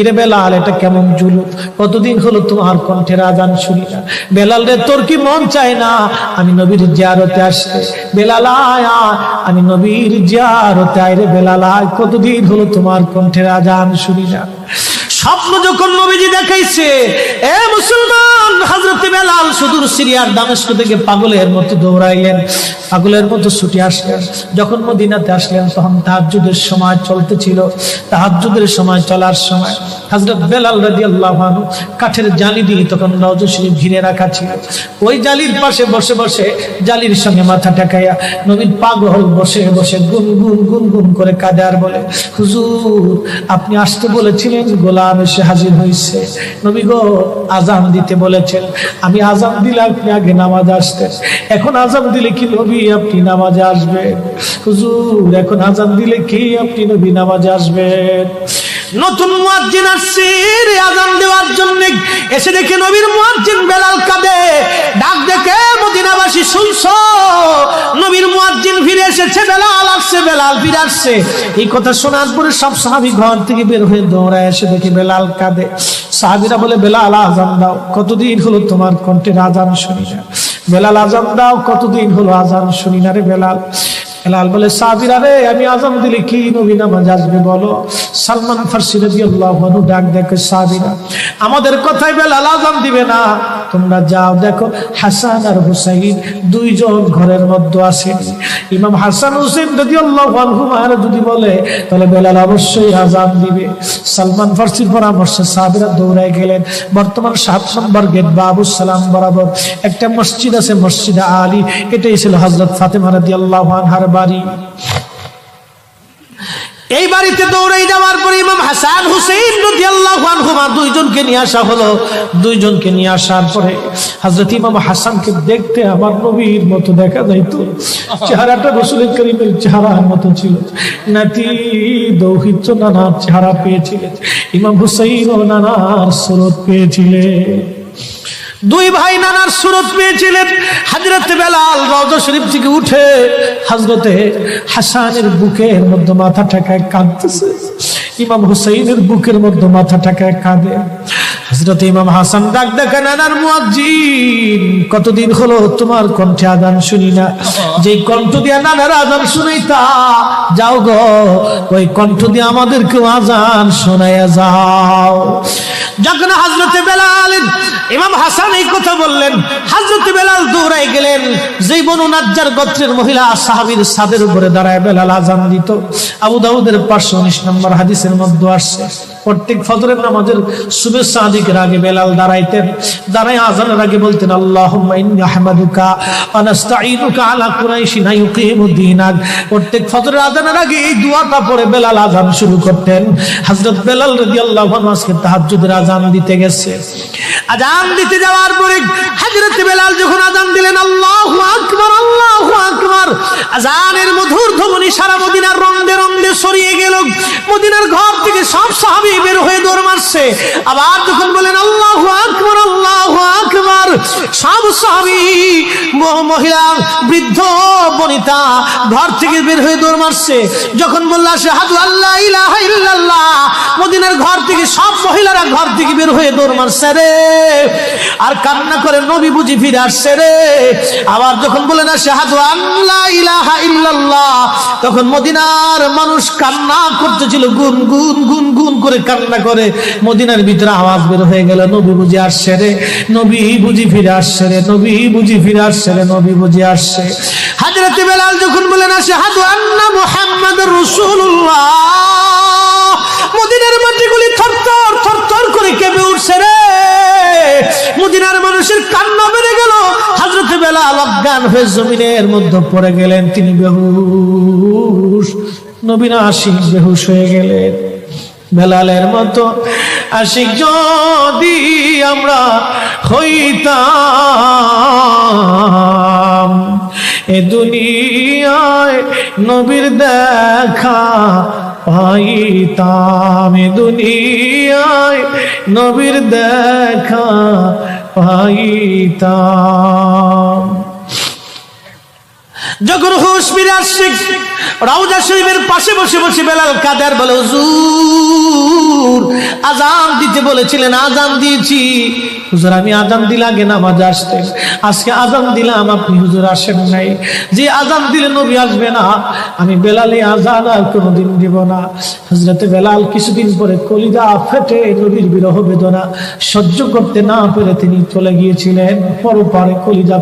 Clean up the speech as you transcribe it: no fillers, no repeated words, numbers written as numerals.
ইরে বেলাল, এটা কেমন জুলুম, কতদিন হলো তোমার কণ্ঠের আজান শুনি না। বেলাল রে, তোর কি মন চায় না আমি নবীর জিয়ারতে আসতে? বেলাল আয়, আমি নবীর জিয়ারতে আয় রে বেলাল আয়, কতদিন হলো তোমার কণ্ঠের আজান শুনি না। স্বপ্ন যখন নবীজি দেখাইছে, এ মুসলমান, হযরত বেলাল সুদূর সিরিয়ার দামেস্ক থেকে পাগলের মতো দৌড়াইলেন, পাগলের মতো ছুটে আসলেন। যখন মদিনাতে আসলেন তখন তাহাজ্জুদের সময় চলতেছিল। তাহাজ্জুদের সময় চলার সময় হযরত বেলাল রাদিয়াল্লাহু আনহু কাঠের জালি দিয়ে তখন রওজা শরীফ ঘিরে রাখা ছিল। ওই জালির পাশে বসে বসে জালির সঙ্গে মাথা ঠেকাইয়া নবীর পাগল বসে বসে গুনগুন গুনগুন করে কাঁদে আর বলে, হুজুর আপনি আসতে বলেছিলেন, গোলাম এসে হাজির হয়েছে। নবী গো, আজান দিতে বলেছেন, আমি আজান দিলে আপনি আগে নামাজ আসতেন, এখন আজান দিলে কি নবী আপনি নামাজে আসবেন? হুজুর এখন আজান দিলে কি আপনি নবী নামাজে আসবেন? নতুন মুয়াজ্জিন আসছে আজান দেওয়ার জন্য, এসে দেখে নবীর মুয়াজ্জিন বেলাল কাঁদে। ডাক দেখে মদিনাবাসী শুনছো, নবীর মুয়াজ্জিন ফিরে এসেছে, বেলাল আসছে, বেলাল ফিরে আসছে। এই কথা শোনার পরে সব সাহাবী ঘর থেকে বের হয়ে দৌড়ায় এসে দেখে বেলাল কাঁদে। সাহাবীরা বলে, বেলাল আজান দাও, কতদিন হলো তোমার কণ্ঠের আজান শুনি না। বেলাল আজান দাও, কতদিন হলো আজান শুনি না রে বেলাল। বেলাল বলে, সাহাবীরা রে, আমি আজান দিলে কি নবী নামাজ আসবে বলো? সালমান ফারসি রাদিয়াল্লাহু আনহু ডাক দেখে, সাহাবীরা আমাদের কথাই বেলাল আজান দিবে না, তোমরা যাও দেখো হাসান আর হুসাইন দুইজন ঘরের মধ্যে আছেন। ইমাম হাসান হুসাইন রাদিয়াল্লাহু আনহুমা যদি বলে তাহলে বেলাল অবশ্যই আজান দিবে। সালমান ফারসির পরামর্শে সাহাবীরা দৌড়ায় গেলেন। বর্তমান 7 নম্বর গেট বাবুস সালাম বরাবর একটা মসজিদ আছে, মসজিদে আলী। এটাই ছিল হযরত ফাতেমা রাদিয়াল্লাহু আনহার বাড়ি। এই বাড়িতে দৌড়ে যাওয়ার পরে ইমাম হাসান হুসাইন রাদিয়াল্লাহু আনহুমা দুইজনকে নিয়ে আসা হলো। দুইজনকে নিয়ে আসার পরে হযরত ইমাম হাসানকে দেখতে আমার নবীর মতো দেখা যাইতো, চেহারাটা রাসূল করিমের চেহারার মতো ছিল। নাতি দৌহিত্র নানার চেহারা পেয়েছিলেন, ইমাম হুসাইন ও নানার সুরত পেয়েছিলেন। দুই ভাই নানার সুরত পেয়েছিলেন। হযরত বেলাল রওজা শরীফ থেকে উঠে হযরতে হাসানের বুকের মধ্যে মাথা ঠেকায় কাঁদতেছে, ইমাম হুসাইনের বুকের মধ্যে মাথা ঠেকায় কাঁদে। হযরত ইমাম হাসান ডাক দেখে, নানার মুয়াজ্জিন, কতদিন হলো তোমার কণ্ঠে আজান শুনি না। যে কণ্ঠ দিয়ে নানার আজান শুনাইতা, যাও গো ওই কণ্ঠ দিয়ে আমাদেরকে আজান শোনাইয়া যাও। যখন হযরতে বেলাল ইমাম হাসান এই কথা বললেন, হযরতে বেলাল দৌড়ায় গেলেন। যেই বনু নাজ্জার গোত্রের মহিলা সাহাবীর ছাদের উপরে দাঁড়ায় বেলাল আজান দিত। আবু দাউদের 519 নম্বর হাদিসের মধ্যে আসছে, প্রত্যেক ফজরের নামাজের শুভেচ্ছা আদিকের আগে বেলাল দাঁড়াইতেন। দাঁড়ায় আজানের আগে বলতেন, আল্লাহুম্মা ইন্নী আহমাদুকা ওয়া নাস্তাঈনুকা আলা কুরাইশিন ইউকিমুদ্দীনাক। প্রত্যেক ফজরের আজানের আগে এই দোয়াটা পড়ে বেলাল আজান শুরু করতেন। হযরত বেলাল রাদিয়াল্লাহু আনহু আজকে তাহাজ্জুদের আজান দিতে গেছে। আজান দিতে যাওয়ার পরে হযরত বেলাল যখন আজান দিলেন, আল্লাহু আকবার, আল্লাহু আকবার, আজানের মধুর ধ্বনি সারা মদিনার রন্দে রন্দে ছড়িয়ে গেল। মদিনার ঘর থেকে সব সাহাবী বের হয়ে দৌড় মারছে। আবার যখন বলেন আল্লাহু আকবার, আল্লাহু আকবার, সব সাহাবী, মহিলা, বৃদ্ধ, বনিতা ঘর থেকে বের হয়ে দৌড় মারছে। যখন বলল আশহাদু আল্লা ইলাহা ইল্লাল্লাহ, মদিনার ঘর থেকে সব মহিলারা ঘর থেকে বের হয়ে দৌড় মারছে রে, আর কান্না করে, নবী বুঝি ফিরে আসছে রে। আবার যখন বলেন আশহাদু আল্লা ইলাহা ইল্লাল্লাহ, তখন মদিনার মানুষ কান্না করতেছিল, গুন গুন গুন গুন করে কান্না করে। মদিনার ভিতরে আওয়াজ বের হয়ে গেল, নবী বুঝি আসছে রে, নবী বুঝি ফিরে আসছে রে, নবী বুঝি ফিরে আসছে রে, নবী বুঝি আসছে। হযরত বেলাল যখন বলেন আশহাদু আন্না মুহাম্মাদুর রাসূলুল্লাহ, মদিনার মাটিগুলি থরথর থরথর করে কেঁপে উঠছে রে। মদিনার মানুষের কান্না বেড়ে গেল। হযরত বেলাল অজ্ঞান হয়ে জমিনের মধ্যে পড়ে গেলেন, তিনি বেহুশ। নবীর আশিক বেহুশ হয়ে গেলেন। বেলালের মতো আশিক যদি আমরা হইতাম, এ দুনিয়ায় নবীর দেখা পাইতাম, এ দুনিয়ায় নবীর দেখা পাইতাম। যখন হুশ ফিরে আসছে, রওজা শরীফের পাশে বসে বসে বেলাল কাদের বলে, হুজুর আজান দিতে বলেছিলেন, আজান দিয়েছি হুজুর, আমি আজান দিলে আগে নামাজ আসতেন, আজকে আজান দিলাম আপনি হুজুর আসেন নাই, যে আজান দিলে নবী আসবে না, আমি বেলালে আজান আর কোনোদিন দিব না। হযরতে বেলাল কিছুদিন পরে কলিজা ফেটে নবীর বিরহ বেদনা সহ্য করতে না পেরে তিনি চলে গিয়েছিলেন পরপারে কলিজা